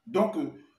Donc,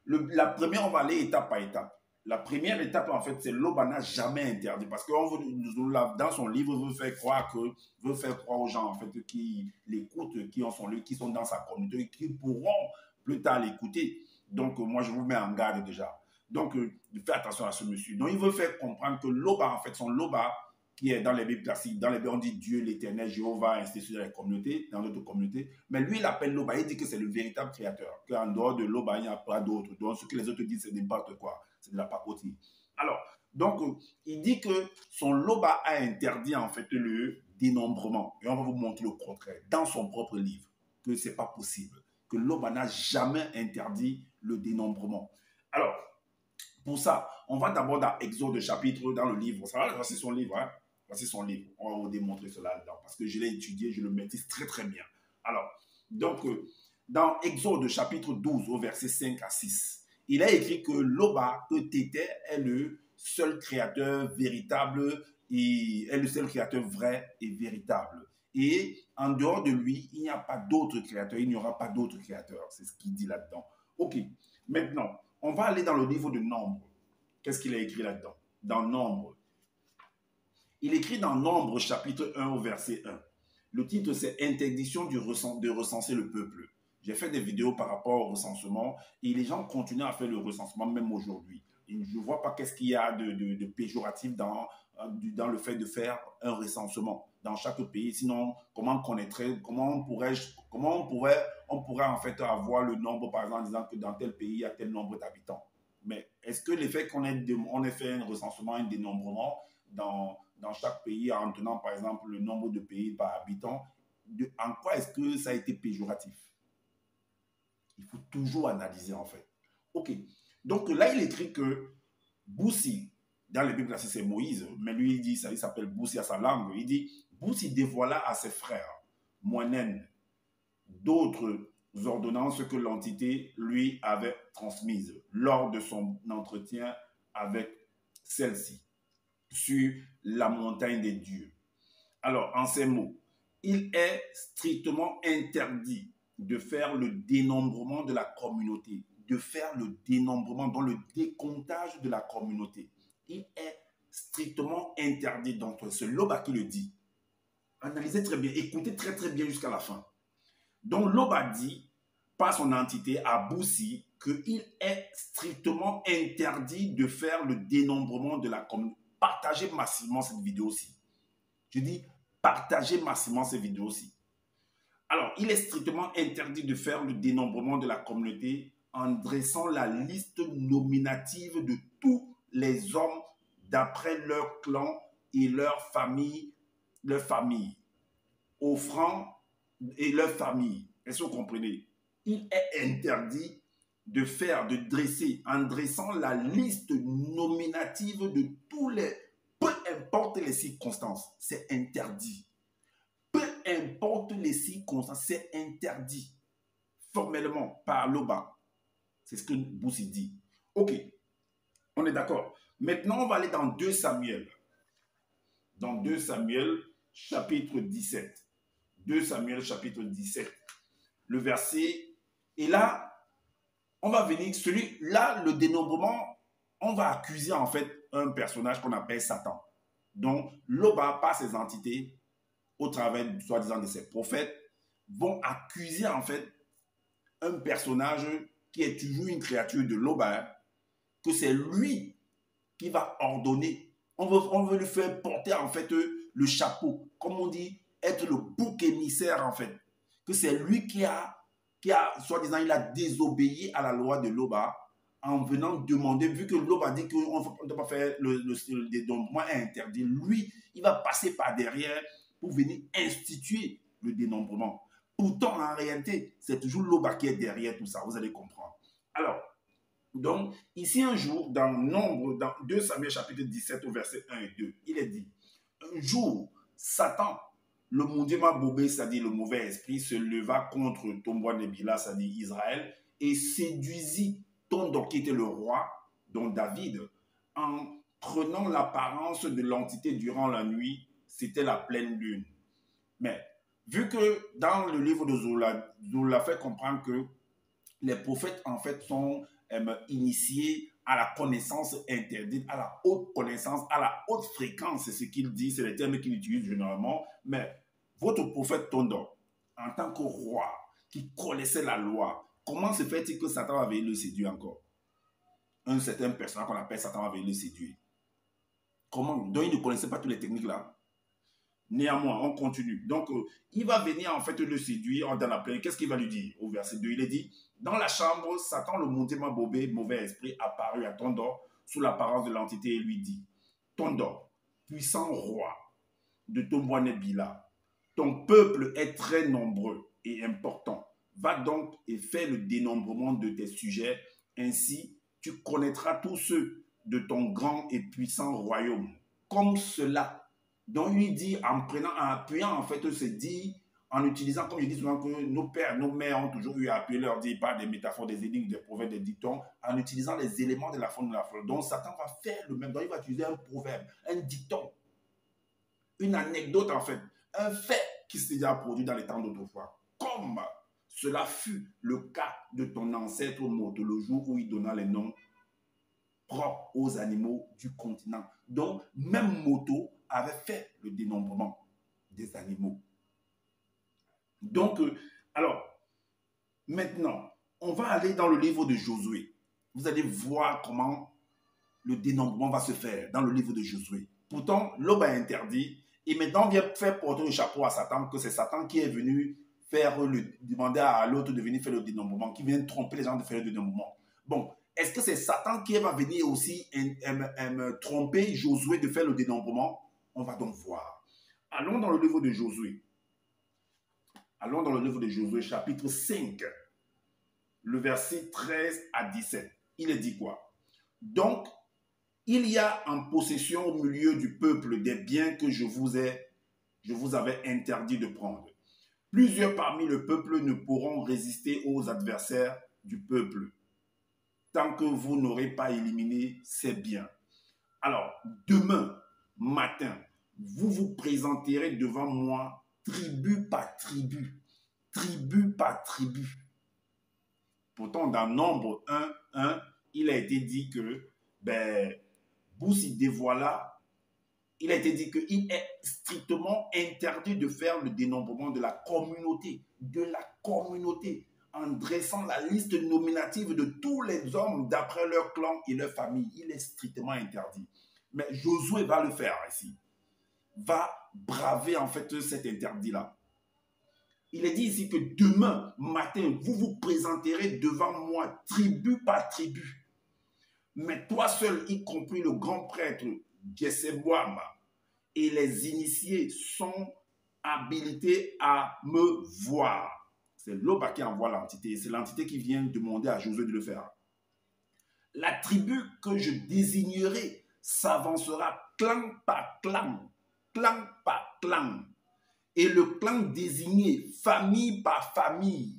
la première, on va aller étape par étape. La première étape, en fait, c'est Loba n'a jamais interdit. Parce que dans son livre, veut faire croire aux gens, en fait, qui l'écoutent, qui ont son livre, qui sont dans sa communauté, qui pourront plus tard l'écouter. Donc, moi, je vous mets en garde déjà. Donc, faites attention à ce monsieur. Donc, il veut faire comprendre que Loba, en fait, son Loba, qui est dans les Bibles classiques, dans les Bibles, on dit Dieu, l'Éternel, Jéhovah, ainsi de suite dans les communautés, dans notre communauté. Mais lui, il appelle Loba, il dit que c'est le véritable créateur, qu'en dehors de Loba, il n'y a pas d'autre. Donc, ce que les autres disent, c'est n'importe quoi. C'est de la pacotille. Alors, donc, il dit que son Loba a interdit, en fait, le dénombrement. Et on va vous montrer le contraire dans son propre livre, que ce n'est pas possible, que Loba n'a jamais interdit le dénombrement. Alors, pour ça, on va d'abord dans Exode chapitre, dans le livre. Ça va, voici son livre, hein? Voici son livre. On va vous démontrer cela dedans. Parce que je l'ai étudié, je le maîtrise très très bien. Alors, donc, dans Exode chapitre 12, au verset 5 à 6, il a écrit que Loba, Tété, est le seul créateur véritable et est le seul créateur vrai et véritable. Et en dehors de lui, il n'y a pas d'autre créateur, il n'y aura pas d'autre créateur. C'est ce qu'il dit là-dedans. Ok, maintenant, on va aller dans le livre de Nombre. Qu'est-ce qu'il a écrit là-dedans? Dans Nombre. Il écrit dans Nombre, chapitre 1, au verset 1. Le titre, c'est Interdiction de recenser le peuple. J'ai fait des vidéos par rapport au recensement et les gens continuent à faire le recensement même aujourd'hui. Je ne vois pas qu'est-ce qu'il y a de péjoratif dans le fait de faire un recensement dans chaque pays. Sinon, comment on connaîtrait, on pourrait en fait avoir le nombre, par exemple, en disant que dans tel pays, il y a tel nombre d'habitants. Mais est-ce que l'effet qu'on ait fait un recensement, un dénombrement dans chaque pays en tenant, par exemple, le nombre de pays par habitant, en quoi est-ce que ça a été péjoratif? Il faut toujours analyser, en fait. OK. Donc là, il écrit que Boussi, dans les Bibles classiques, c'est Moïse, mais lui, il dit, ça, il s'appelle Boussi à sa langue. Il dit, Boussi dévoila à ses frères, Moinen, d'autres ordonnances que l'entité lui avait transmises lors de son entretien avec celle-ci sur la montagne des dieux. Alors, en ces mots, il est strictement interdit de faire le dénombrement de la communauté, de faire le dénombrement dans le décomptage de la communauté. Il est strictement interdit. Donc, c'est Loba qui le dit. Analysez très bien, écoutez très très bien jusqu'à la fin. Donc, Loba dit, par son entité, à Boussi, qu'il est strictement interdit de faire le dénombrement de la communauté. Partagez massivement cette vidéo-ci. Je dis, partagez massivement cette vidéo-ci. Alors, il est strictement interdit de faire le dénombrement de la communauté en dressant la liste nominative de tous les hommes d'après leur clan et leur famille, offrant et leur famille. Est-ce que vous comprenez? Il est interdit de dresser, en dressant la liste nominative de tous les, peu importe les circonstances, c'est interdit. Peu importe les circonstances, c'est interdit. Formellement, par Loba. C'est ce que Boussi dit. Ok, on est d'accord. Maintenant, on va aller dans 2 Samuel. Dans 2 Samuel, chapitre 17. 2 Samuel, chapitre 17. Le verset, et là, on va venir, celui-là, le dénombrement, on va accuser en fait un personnage qu'on appelle Satan. Donc, Loba, par ses entités, au travers, soi-disant, de ses prophètes, vont accuser en fait un personnage qui est toujours une créature de Loba, que c'est lui qui va ordonner. On veut lui faire porter en fait le chapeau, comme on dit, être le bouc émissaire en fait. Que c'est lui qui a soi-disant, il a désobéi à la loi de Loba en venant demander, vu que Loba dit qu'on ne peut pas faire le dénombrement est interdit, lui, il va passer par derrière pour venir instituer le dénombrement. Pourtant, en réalité, c'est toujours Loba qui est derrière tout ça, vous allez comprendre. Alors, donc, ici un jour, dans 2 Samuel chapitre 17 au verset 1 et 2, il est dit, un jour, Satan, le Moudima Bobé, c'est-à-dire le mauvais esprit, se leva contre Tomboa Nebila, c'est-à-dire Israël, et séduisit Tondo, qui était le roi, dont David, en prenant l'apparence de l'entité durant la nuit, c'était la pleine lune. Mais, vu que dans le livre de Zola fait comprendre que les prophètes, en fait, sont initiés à la connaissance interdite, à la haute connaissance, à la haute fréquence. C'est ce qu'il dit, c'est les termes qu'il utilise généralement. Mais votre prophète Tondor, en tant que roi, qui connaissait la loi, comment se fait-il que Satan va venir le séduire encore? Un certain personnage qu'on appelle Satan va venir le séduire. Comment? Donc, il ne connaissait pas toutes les techniques là. Néanmoins, on continue. Donc, il va venir en fait le séduire dans la plaine. Qu'est-ce qu'il va lui dire? Au verset 2, il est dit, dans la chambre, Satan, le montément bobé, mauvais esprit, apparut à Tondor sous l'apparence de l'entité et lui dit, Tondor, puissant roi de Tombouanébila, ton peuple est très nombreux et important. Va donc et fais le dénombrement de tes sujets. Ainsi, tu connaîtras tous ceux de ton grand et puissant royaume. Comme cela. Donc, il dit, en appuyant, en fait, se dit, en utilisant, comme je dis souvent, que nos pères, nos mères ont toujours eu à appuyer leur dire par des métaphores, des énigmes, des proverbes, des dictons, en utilisant les éléments de la faune de la flore. Donc, Satan va faire le même. Donc, il va utiliser un proverbe, un dicton, une anecdote, en fait, un fait qui s'est déjà produit dans les temps d'autrefois. Comme cela fut le cas de ton ancêtre Moto, le jour où il donna les noms propres aux animaux du continent. Donc, même Moto avait fait le dénombrement des animaux. Donc, alors, maintenant, on va aller dans le livre de Josué. Vous allez voir comment le dénombrement va se faire dans le livre de Josué. Pourtant, l'Aube a interdit, et maintenant on vient faire porter le chapeau à Satan, que c'est Satan qui est venu demander à l'autre de venir faire le dénombrement, qui vient tromper les gens de faire le dénombrement. Bon, est-ce que c'est Satan qui va venir aussi tromper Josué de faire le dénombrement? On va donc voir. Allons dans le livre de Josué. Allons dans le livre de Josué, chapitre 5, le verset 13 à 17. Il est dit quoi? Donc, il y a en possession au milieu du peuple des biens que je vous avais interdit de prendre. Plusieurs parmi le peuple ne pourront résister aux adversaires du peuple tant que vous n'aurez pas éliminé ces biens. Alors, demain matin, vous vous présenterez devant moi tribu par tribu, tribu par tribu. Pourtant, dans Nombre 1, il a été dit que, Boussi dévoila, il a été dit qu'il est strictement interdit de faire le dénombrement de la communauté, en dressant la liste nominative de tous les hommes d'après leur clan et leur famille. Il est strictement interdit. Mais Josué va le faire ici. Va braver en fait cet interdit-là. Il est dit ici que demain matin, vous vous présenterez devant moi tribu par tribu. Mais toi seul, y compris le grand prêtre Jesseboam et les initiés sont habilités à me voir. C'est l'Oba qui envoie l'entité. C'est l'entité qui vient demander à Josué de le faire. La tribu que je désignerai s'avancera clan par clan, clan par clan. Et le clan désigné, famille par famille.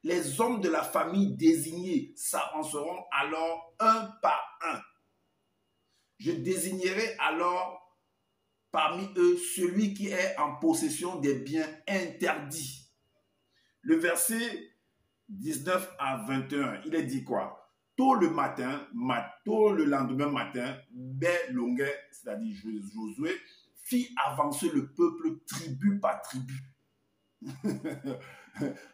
Les hommes de la famille désignée s'avanceront alors un par un. Je désignerai alors parmi eux celui qui est en possession des biens interdits. Le verset 19 à 21, il est dit quoi? Tôt le lendemain matin, Belonguet, c'est-à-dire Josué, fit avancer le peuple tribu par tribu.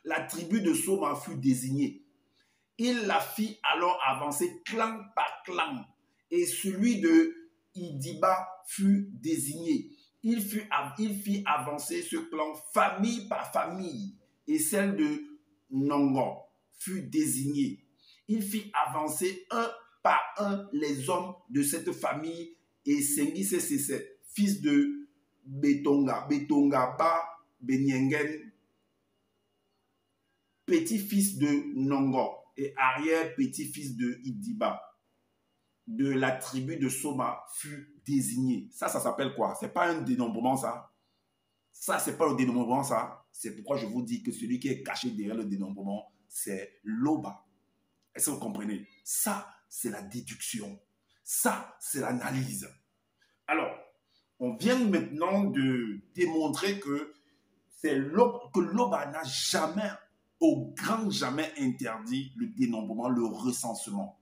La tribu de Soma fut désignée. Il la fit alors avancer clan par clan. Et celui de Idiba fut désigné. Il fit avancer ce clan famille par famille. Et celle de Nongo fut désignée. Il fit avancer un par un les hommes de cette famille. Et Sengi Sese, fils de Betongaba Benyengen, petit-fils de Nongo et arrière-petit-fils de Idiba, de la tribu de Soma, fut désigné. Ça s'appelle quoi? C'est pas un dénombrement, ça. Ça, c'est pas le dénombrement, ça. C'est pourquoi je vous dis que celui qui est caché derrière le dénombrement, c'est l'Oba. Est-ce que vous comprenez? Ça, c'est la déduction. Ça, c'est l'analyse. Alors, on vient maintenant de démontrer que l'Oba n'a jamais au grand jamais interdit le dénombrement, le recensement.